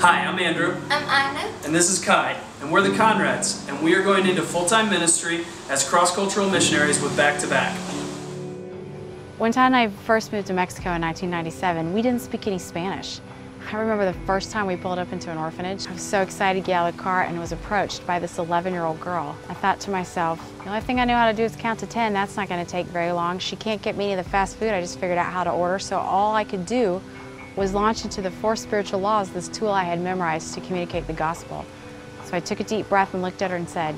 Hi, I'm Andrew. I'm Anna. And this is Kai. And we're the Conrads. And we are going into full-time ministry as cross-cultural missionaries with Back to Back. When Todd and I first moved to Mexico in 1997, we didn't speak any Spanish. I remember the first time we pulled up into an orphanage. I was so excited to get out of the car and was approached by this 11-year-old girl. I thought to myself, the only thing I know how to do is count to 10. That's not going to take very long. She can't get me any of the fast food. I just figured out how to order, so all I could do was launch into the 4 spiritual laws, this tool I had memorized to communicate the gospel. So I took a deep breath and looked at her and said,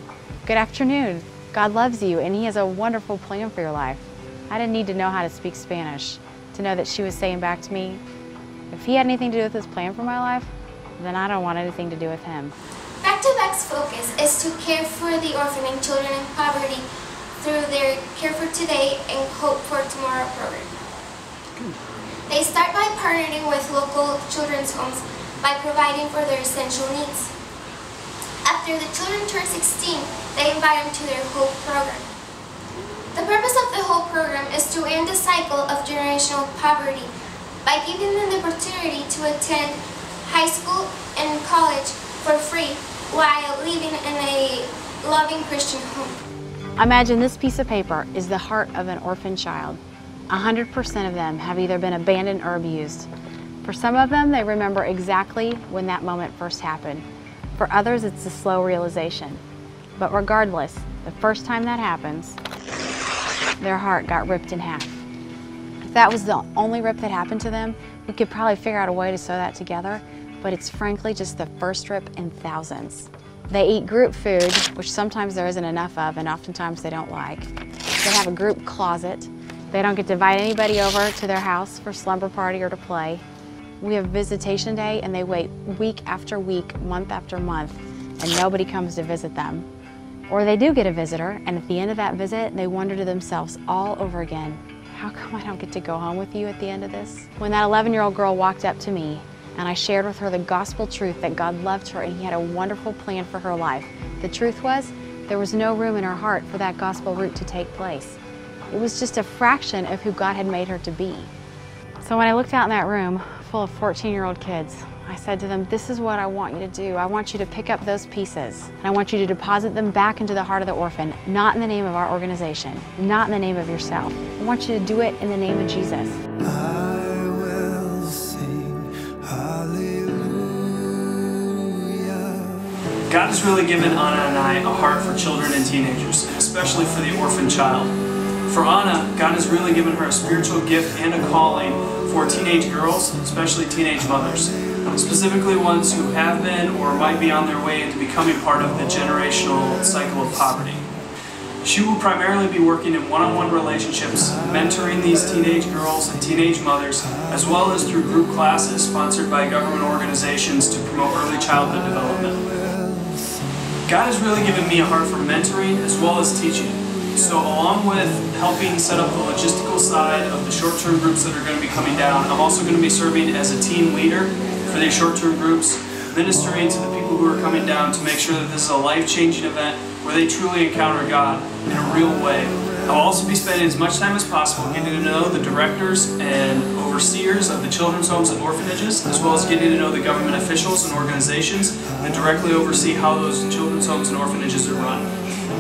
"Good afternoon. God loves you and He has a wonderful plan for your life." I didn't need to know how to speak Spanish to know that she was saying back to me, if He had anything to do with His plan for my life, then I don't want anything to do with Him. Back to Back's focus is to care for the orphan and children in poverty through their Care for Today and Hope for Tomorrow program. They start by partnering with local children's homes by providing for their essential needs. After the children turn 16, they invite them to their Hope program. The purpose of the Hope program is to end the cycle of generational poverty by giving them the opportunity to attend high school and college for free while living in a loving Christian home. Imagine this piece of paper is the heart of an orphan child. 100% of them have either been abandoned or abused. For some of them, they remember exactly when that moment first happened. For others, it's a slow realization. But regardless, the first time that happens, their heart got ripped in half. If that was the only rip that happened to them, we could probably figure out a way to sew that together, but it's frankly just the first rip in thousands. They eat group food, which sometimes there isn't enough of and oftentimes they don't like. They have a group closet. They don't get to invite anybody over to their house for slumber party or to play. We have visitation day and they wait week after week, month after month, and nobody comes to visit them. Or they do get a visitor, and at the end of that visit, they wonder to themselves all over again, how come I don't get to go home with you at the end of this? When that 11-year-old girl walked up to me and I shared with her the gospel truth that God loved her and He had a wonderful plan for her life, the truth was there was no room in her heart for that gospel root to take place. It was just a fraction of who God had made her to be. So when I looked out in that room full of 14-year-old kids, I said to them, this is what I want you to do. I want you to pick up those pieces and I want you to deposit them back into the heart of the orphan, not in the name of our organization, not in the name of yourself. I want you to do it in the name of Jesus. I will sing hallelujah. God has really given Anna and I a heart for children and teenagers, and especially for the orphan child. For Anna, God has really given her a spiritual gift and a calling for teenage girls, especially teenage mothers, specifically ones who have been or might be on their way into becoming part of the generational cycle of poverty. She will primarily be working in one-on-one relationships, mentoring these teenage girls and teenage mothers, as well as through group classes sponsored by government organizations to promote early childhood development. God has really given me a heart for mentoring as well as teaching. So along with helping set up the logistical side of the short-term groups that are going to be coming down, I'm also going to be serving as a team leader for these short-term groups, ministering to the people who are coming down to make sure that this is a life-changing event where they truly encounter God in a real way. I'll also be spending as much time as possible getting to know the directors and overseers of the children's homes and orphanages, as well as getting to know the government officials and organizations that directly oversee how those children's homes and orphanages are run.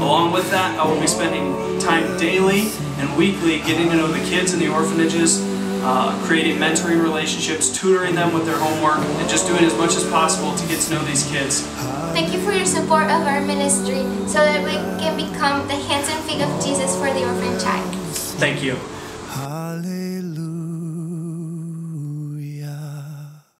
Along with that, I will be spending time daily and weekly getting to know the kids in the orphanages, creating mentoring relationships, tutoring them with their homework, and just doing as much as possible to get to know these kids. Thank you for your support of our ministry so that we can become the hands and feet of Jesus for the orphan child. Thank you. Hallelujah.